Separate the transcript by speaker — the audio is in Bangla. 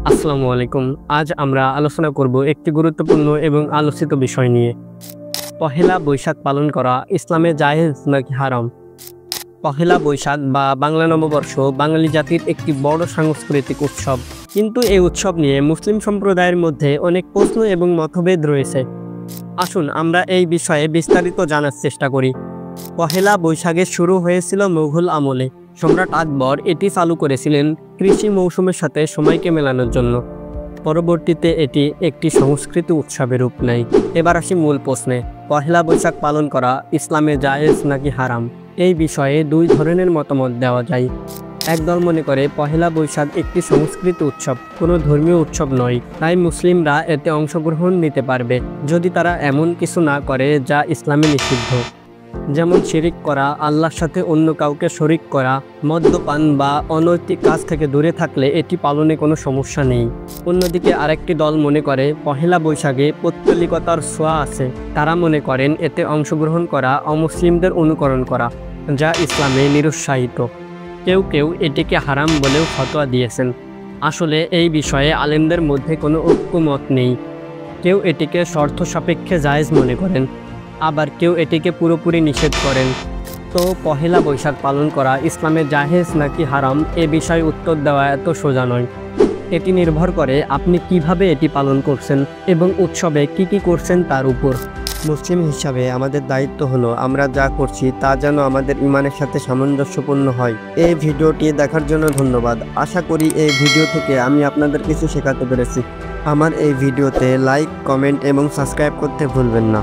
Speaker 1: আসসালামু আলাইকুম। আজ আমরা আলোচনা করব একটি গুরুত্বপূর্ণ এবং আলোচিত বিষয় নিয়ে। পহেলা বৈশাখ পালন করা ইসলামে জায়েজ নাকি হারাম? পহেলা বৈশাখ বা বাংলা নববর্ষ বাঙালি জাতির একটি বড় সাংস্কৃতিক উৎসব। কিন্তু এই উৎসব নিয়ে মুসলিম সম্প্রদায়ের মধ্যে অনেক প্রশ্ন এবং মতভেদ রয়েছে। আসুন আমরা এই বিষয়ে বিস্তারিত জানার চেষ্টা করি। পহেলা বৈশাখে শুরু হয়েছিল মুঘল আমলে। সম্রাট আকবর এটি চালু করেছিলেন কৃষি মৌসুমের সাথে সময়কে মেলানোর জন্য। পরবর্তীতে এটি একটি সংস্কৃতি উৎসবের রূপ নেয়। এবার আসি মূল প্রশ্নে, পহেলা বৈশাখ পালন করা ইসলামে জায়েজ নাকি হারাম? এই বিষয়ে দুই ধরনের মতামত দেওয়া যায়। একদল মনে করে পহেলা বৈশাখ একটি সংস্কৃতি উৎসব, কোনো ধর্মীয় উৎসব নয়, তাই মুসলিমরা এতে অংশগ্রহণ নিতে পারবে যদি তারা এমন কিছু না করে যা ইসলামে নিষিদ্ধ, যেমন শিরিক করা, আল্লাহর সাথে অন্য কাউকে শরিক করা, মদ্যপান বা অনৈতিক কাজ থেকে দূরে থাকলে এটি পালনে কোনো সমস্যা নেই। অন্যদিকে আরেকটি দল মনে করে পহেলা বৈশাখে পৌত্তলিকতার ছোঁয়া আছে। তারা মনে করেন এতে অংশগ্রহণ করা অমুসলিমদের অনুকরণ করা, যা ইসলামে নিরুৎসাহিত। কেউ কেউ এটিকে হারাম বলেও ফতোয়া দিয়েছেন। আসলে এই বিষয়ে আলেমদের মধ্যে কোনো ঐক্যমত নেই। কেউ এটিকে শর্ত সাপেক্ষে জায়েজ মনে করেন, আবার কেউ এটিকে পুরোপুরি নিষেধ করেন। তো পহেলা বৈশাখ পালন করা ইসলামে জায়েজ নাকি হারাম এ বিষয়ে উত্তর দেওয়া এত সোজা নয়। এটি নির্ভর করে আপনি কিভাবে এটি পালন করছেন এবং উৎসবে কি করছেন তার উপর। মুসলিম হিসাবে আমাদের দায়িত্ব হলো আমরা যা করছি তা যেন আমাদের ইমানের সাথে সামঞ্জস্যপূর্ণ হয়। এই ভিডিওটি দেখার জন্য ধন্যবাদ। আশা করি এই ভিডিও থেকে আমি আপনাদের কিছু শেখাতে পেরেছি। আমার এই ভিডিওতে লাইক, কমেন্ট এবং সাবস্ক্রাইব করতে ভুলবেন না।